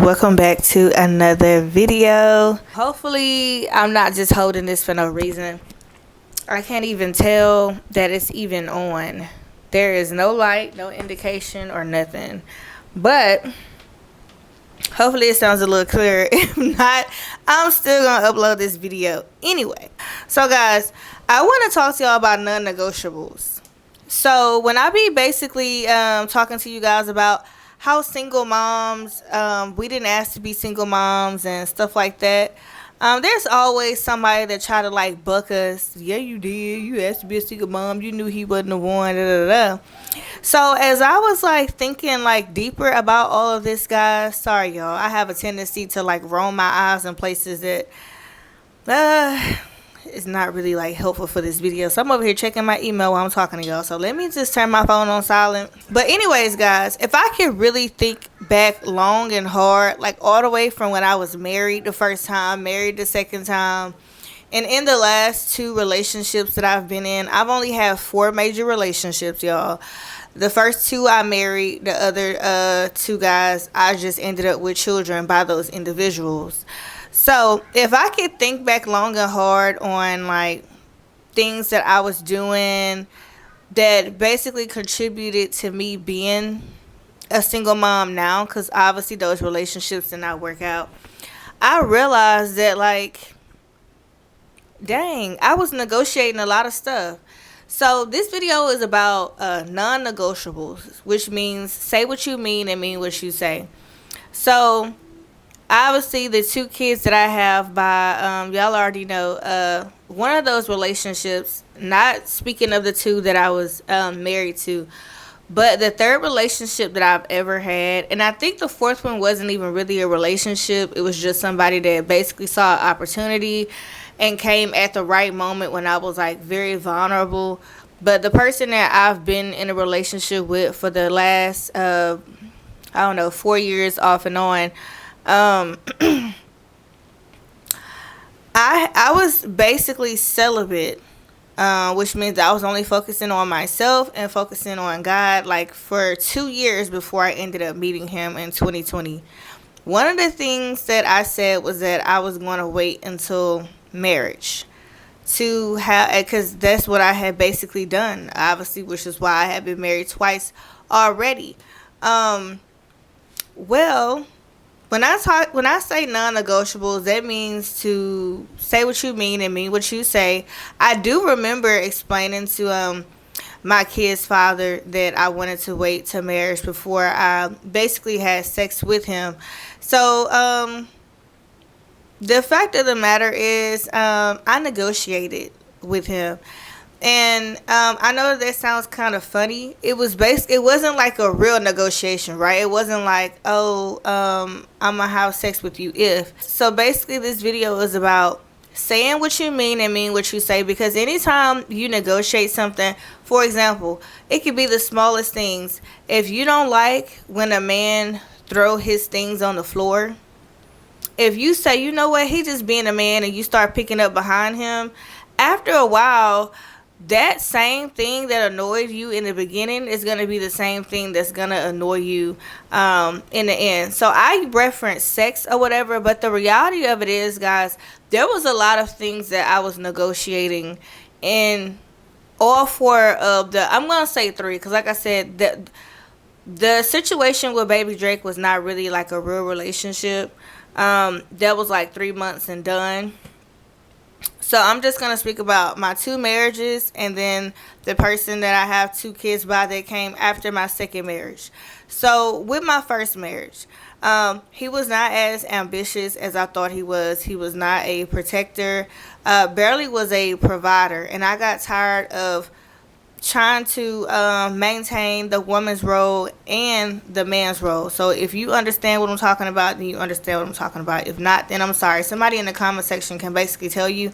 Welcome back to another video. Hopefully I'm not just holding this for no reason. I can't even tell that it's even on. There is no light, no indication or nothing, but hopefully it sounds a little clearer. If not, I'm still gonna upload this video anyway. So guys, I want to talk to y'all about non-negotiables. So when I be basically talking to you guys about how single moms, we didn't ask to be single moms and stuff like that, there's always somebody that try to like buck us. Yeah, you did. You asked to be a single mom. You knew he wasn't the one. Da, da, da. So as I was like thinking like deeper about all of this, guys, sorry y'all, I have a tendency to like roll my eyes in places that it's not really like helpful for this video. So I'm over here checking my email while I'm talking to y'all. So let me just turn my phone on silent. But anyways, guys, if I could really think back long and hard, like all the way from when I was married the first time, married the second time, and in the last two relationships that I've been in, I've only had 4 major relationships, y'all. The first 2 I married, the other 2 guys I just ended up with children by those individuals. So if I could think back long and hard on like things that I was doing that basically contributed to me being a single mom now, because obviously those relationships did not work out, I realized that like, dang, I was negotiating a lot of stuff. So this video is about non-negotiables, which means say what you mean and mean what you say. So obviously the 2 kids that I have by y'all already know, one of those relationships, not speaking of the 2 that I was married to, but the 3rd relationship that I've ever had, and I think the 4th one wasn't even really a relationship. It was just somebody that basically saw an opportunity and came at the right moment when I was like very vulnerable. But the person that I've been in a relationship with for the last 4 years off and on, I was basically celibate, which means I was only focusing on myself and focusing on God like for 2 years before I ended up meeting him in 2020. One of the things that I said was that I was going to wait until marriage to have, because that's what I had basically done, obviously, which is why I had been married twice already. Well, when I say non-negotiables, that means to say what you mean and mean what you say. I do remember explaining to my kid's father that I wanted to wait to marriage before I basically had sex with him. So the fact of the matter is, I negotiated with him. And I know that sounds kind of funny. It wasn't like a real negotiation, right? It wasn't like, oh, I'm gonna have sex with you if. So basically this video is about saying what you mean and mean what you say, because anytime you negotiate something, for example, it could be the smallest things. If you don't like when a man throw his things on the floor, if you say, you know what, he just being a man, and you start picking up behind him, after a while, that same thing that annoyed you in the beginning is going to be the same thing that's going to annoy you in the end. So I reference sex or whatever, but the reality of it is, guys, there was a lot of things that I was negotiating in all 4 of the, I'm going to say 3, because like I said, the situation with Baby Drake was not really like a real relationship. That was like 3 months and done. So I'm just going to speak about my 2 marriages and then the person that I have 2 kids by that came after my second marriage. So with my first marriage, he was not as ambitious as I thought he was. He was not a protector, barely was a provider. And I got tired of trying to maintain the woman's role and the man's role. So if you understand what I'm talking about, then you understand what I'm talking about. If not, then I'm sorry. Somebody in the comment section can basically tell you,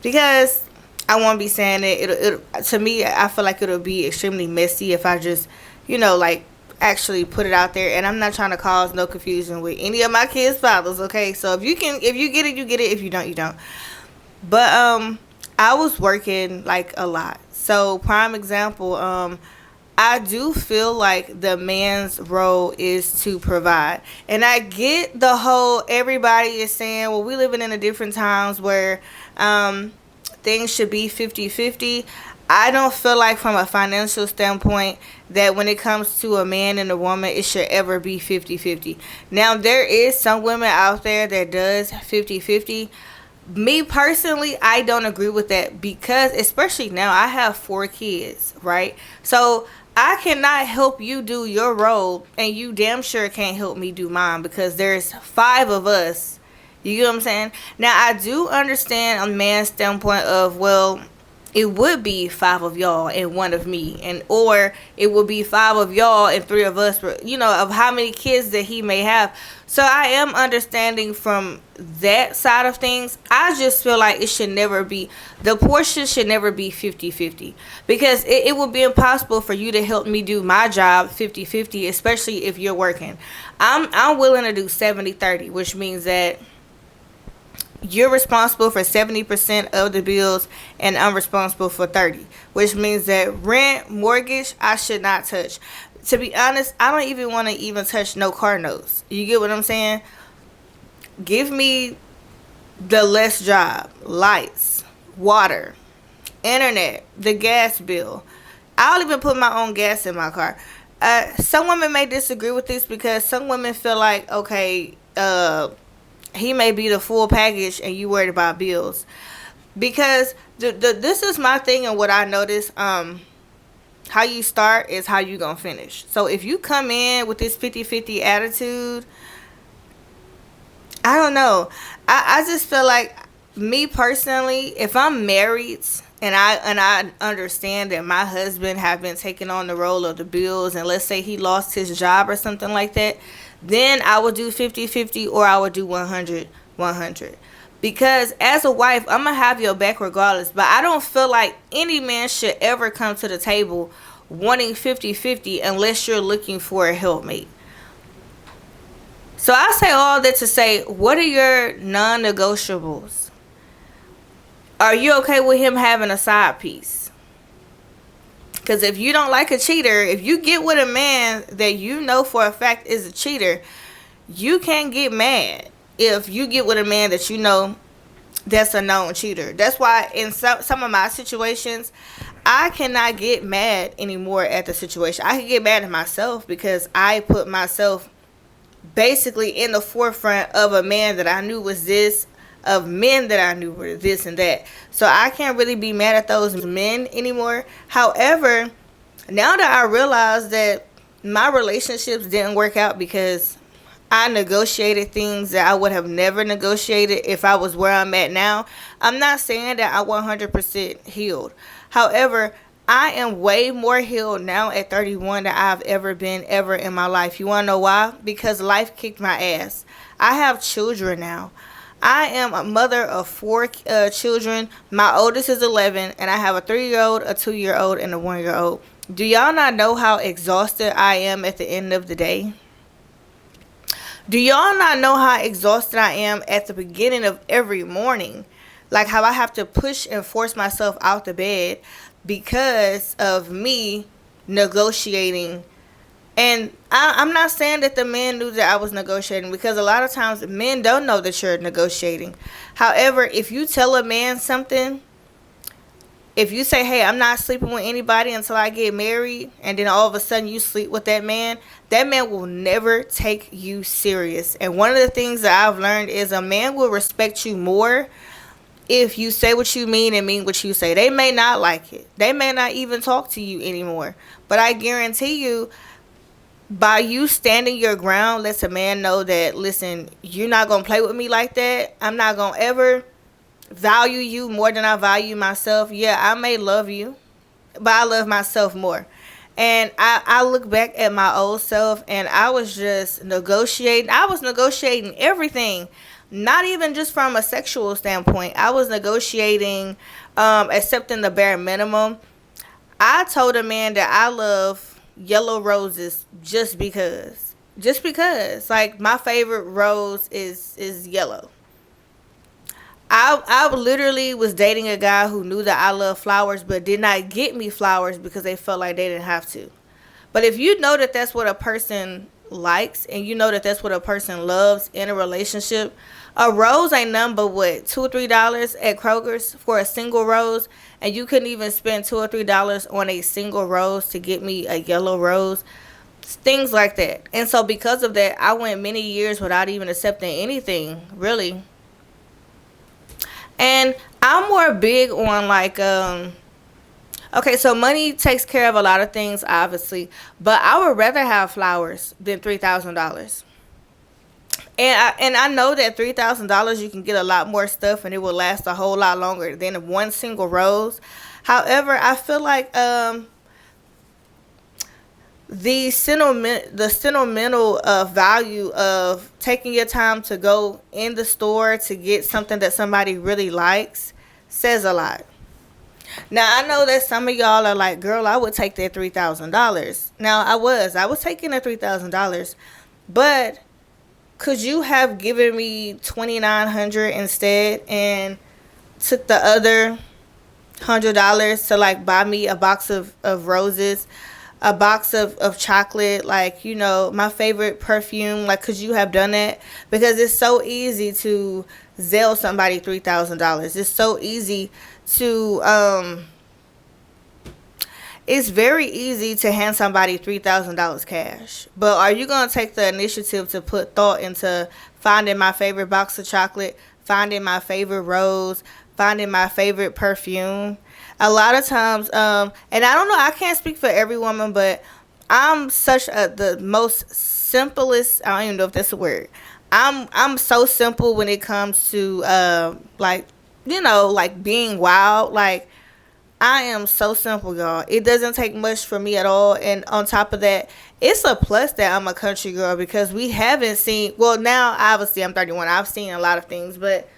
because I won't be saying it. To me, I feel like it'll be extremely messy if I just, like actually put it out there. And I'm not trying to cause no confusion with any of my kids' fathers, okay? So if you get it, you get it. If you don't, you don't. But I was working like a lot. So prime example, I do feel like the man's role is to provide. And I get the whole everybody is saying, well, we living in a different times where um, things should be 50-50. I don't feel like from a financial standpoint that when it comes to a man and a woman, it should ever be 50-50. Now, there is some women out there that does 50-50. Me personally, I don't agree with that because, especially now, I have 4 kids, right? So I cannot help you do your role, and you damn sure can't help me do mine because there's 5 of us. You get what I'm saying? Now, I do understand a man's standpoint of, well, it would be 5 of y'all and 1 of me, and or it would be 5 of y'all and 3 of us, of how many kids that he may have. So I am understanding from that side of things. I just feel like it should never be, the portion should never be 50-50 because it would be impossible for you to help me do my job 50-50, especially if you're working. I'm willing to do 70-30, which means that you're responsible for 70% of the bills and I'm responsible for 30, which means that rent, mortgage, I should not touch. To be honest, I don't even want to even touch no car notes. You get what I'm saying? Give me the less job, lights, water, internet, the gas bill. I'll even put my own gas in my car. Some women may disagree with this because some women feel like, okay, he may be the full package and you worried about bills. Because this is my thing, and what I notice, how you start is how you gonna finish. So if you come in with this 50-50 attitude, I don't know. I just feel like, me personally, if I'm married and I understand that my husband have been taking on the role of the bills, and let's say he lost his job or something like that, then I would do 50-50 or I would do 100-100. Because as a wife, I'm going to have your back regardless. But I don't feel like any man should ever come to the table wanting 50-50 unless you're looking for a helpmate. So I say all that to say, what are your non-negotiables? Are you okay with him having a side piece? Because if you don't like a cheater, if you get with a man that you know for a fact is a cheater, you can't get mad if you get with a man that you know that's a known cheater. That's why in some of my situations, I cannot get mad anymore at the situation. I can get mad at myself because I put myself basically in the forefront of a man that I knew was this, of men that I knew were this and that. So I can't really be mad at those men anymore. However, now that I realize that my relationships didn't work out because I negotiated things that I would have never negotiated if I was where I'm at now, I'm not saying that I 100% healed. However, I am way more healed now at 31 than I've ever been ever in my life. You want to know why? Because life kicked my ass. I have children now. I am a mother of 4 children. My oldest is 11, and I have a 3-year-old, a 2-year-old, and a 1-year-old. Do y'all not know how exhausted I am at the end of the day? Do y'all not know how exhausted I am at the beginning of every morning? Like how I have to push and force myself out the bed because of me negotiating. And I'm not saying that the man knew that I was negotiating, because a lot of times men don't know that you're negotiating. However, if you tell a man something, if you say, hey, I'm not sleeping with anybody until I get married, and then all of a sudden you sleep with that man will never take you serious. And one of the things that I've learned is a man will respect you more if you say what you mean and mean what you say. They may not like it. They may not even talk to you anymore. But I guarantee you, by you standing your ground, lets a man know that, listen, you're not going to play with me like that. I'm not going to ever value you more than I value myself. Yeah, I may love you, but I love myself more. And I look back at my old self, and I was just negotiating. I was negotiating everything, not even just from a sexual standpoint. I was negotiating, accepting the bare minimum. I told a man that I love yellow roses just because. Like, my favorite rose is yellow. I literally was dating a guy who knew that I love flowers but did not get me flowers because they felt like they didn't have to. But if you know that that's what a person likes and you know that that's what a person loves in a relationship, a rose ain't nothing but what, $2 or $3 at Kroger's for a single rose, and you couldn't even spend $2 or $3 on a single rose to get me a yellow rose. Things like that. And so because of that, I went many years without even accepting anything, really. And I'm more big on like okay, so money takes care of a lot of things, obviously, but I would rather have flowers than $3,000. And I know that $3,000 you can get a lot more stuff and it will last a whole lot longer than one single rose. However, I feel like the sentimental value of taking your time to go in the store to get something that somebody really likes says a lot. Now I know that some of y'all are like, girl, I would take that $3,000. Now I was taking that $3,000, but could you have given me 2,900 instead and took the other $100 to like buy me a box of roses, a box of chocolate, like, my favorite perfume? Like, could you have done that? Because it's so easy to Zelle somebody $3,000. It's so easy to it's very easy to hand somebody $3,000 cash. But are you going to take the initiative to put thought into finding my favorite box of chocolate, finding my favorite rose, finding my favorite perfume? A lot of times, and I don't know, I can't speak for every woman, but I'm the most simplest, I don't even know if that's a word. I'm so simple when it comes to, like being wild. Like, I am so simple, y'all. It doesn't take much for me at all. And on top of that, it's a plus that I'm a country girl because we haven't seen, well, now obviously I'm 31. I've seen a lot of things, but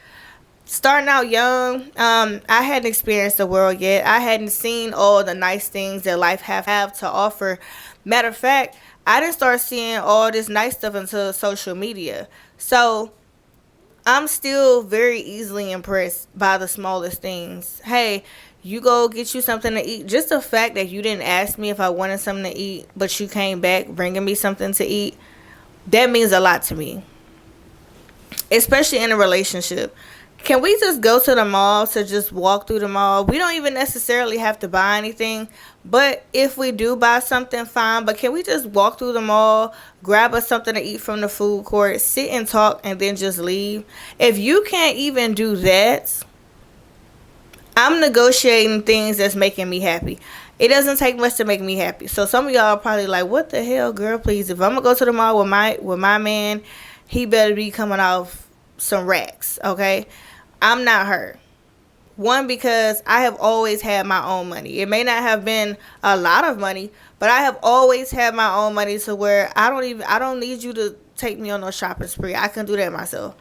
starting out young, I hadn't experienced the world yet. I hadn't seen all the nice things that life have to offer. Matter of fact, I didn't start seeing all this nice stuff until social media. So I'm still very easily impressed by the smallest things. Hey, you go get you something to eat. Just the fact that you didn't ask me if I wanted something to eat, but you came back bringing me something to eat, that means a lot to me. Especially in a relationship. Can we just go to the mall to just walk through the mall? We don't even necessarily have to buy anything. But if we do buy something, fine. But can we just walk through the mall, grab us something to eat from the food court, sit and talk, and then just leave? If you can't even do that, I'm negotiating things that's making me happy. It doesn't take much to make me happy. So some of y'all are probably like, what the hell, girl, please. If I'm going to go to the mall with my man, he better be coming off some racks, okay? I'm not her. One, because I have always had my own money. It may not have been a lot of money, but I have always had my own money to where I don't need you to take me on no shopping spree. I can do that myself.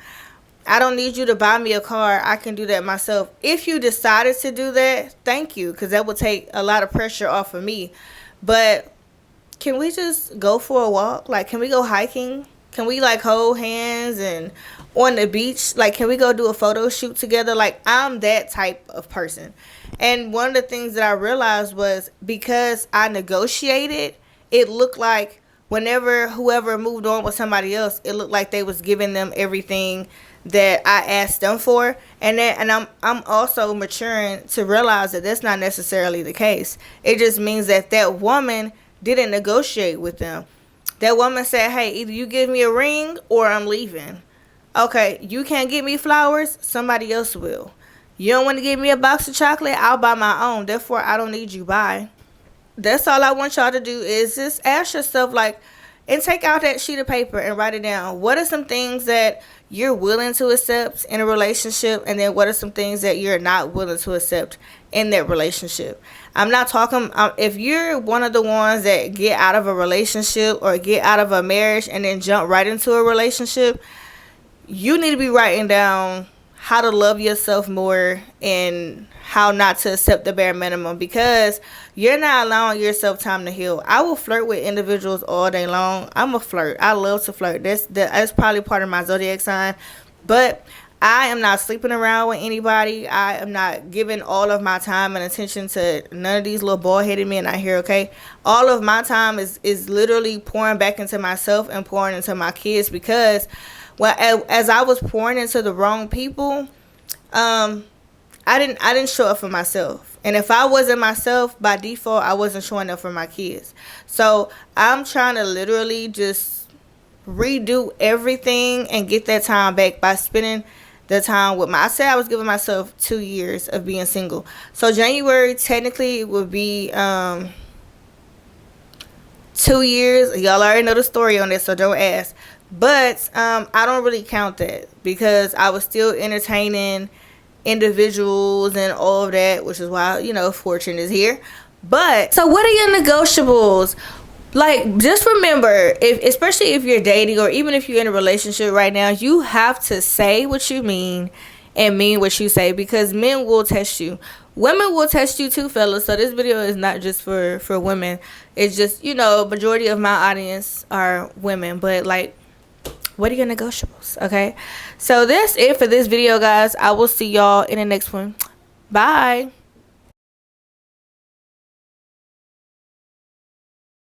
I don't need you to buy me a car. I can do that myself. If you decided to do that, thank you, because that would take a lot of pressure off of me. But can we just go for a walk? Like, can we go hiking? Can we, like, hold hands and on the beach? Like, can we go do a photo shoot together? Like, I'm that type of person. And one of the things that I realized was because I negotiated, it looked like whenever whoever moved on with somebody else, it looked like they was giving them everything that I asked them for. And I'm also maturing to realize that that's not necessarily the case. It just means that woman didn't negotiate with them. That woman said, hey, either you give me a ring or I'm leaving. Okay, you can't get me flowers, somebody else will. You don't want to give me a box of chocolate, I'll buy my own. Therefore, I don't need you. Bye. That's all I want y'all to do is just ask yourself, like, and take out that sheet of paper and write it down. What are some things that you're willing to accept in a relationship? And then what are some things that you're not willing to accept in that relationship? I'm not talking, if you're one of the ones that get out of a relationship or get out of a marriage and then jump right into a relationship, you need to be writing down how to love yourself more and how not to accept the bare minimum, because you're not allowing yourself time to heal. I will flirt with individuals all day long. I'm a flirt. I love to flirt. That's probably part of my zodiac sign. But I am not sleeping around with anybody. I am not giving all of my time and attention to none of these little bald-headed men out here, okay? All of my time is literally pouring back into myself and pouring into my kids, because as I was pouring into the wrong people, I didn't show up for myself. And if I wasn't myself, by default, I wasn't showing up for my kids. So I'm trying to literally just redo everything and get that time back by spending the time with I said I was giving myself 2 years of being single. So January technically would be 2 years. Y'all already know the story on this, so don't ask. But I don't really count that, because I was still entertaining individuals and all of that, which is why, Fortune is here. But so what are your negotiables? Like, just remember, especially if you're dating, or even if you're in a relationship right now, you have to say what you mean and mean what you say, because men will test you. Women will test you too, fellas. So this video is not just for women. It's just, majority of my audience are women. But like, what are your negotiables? Okay, so that's it for this video, guys. I will see y'all in the next one. Bye.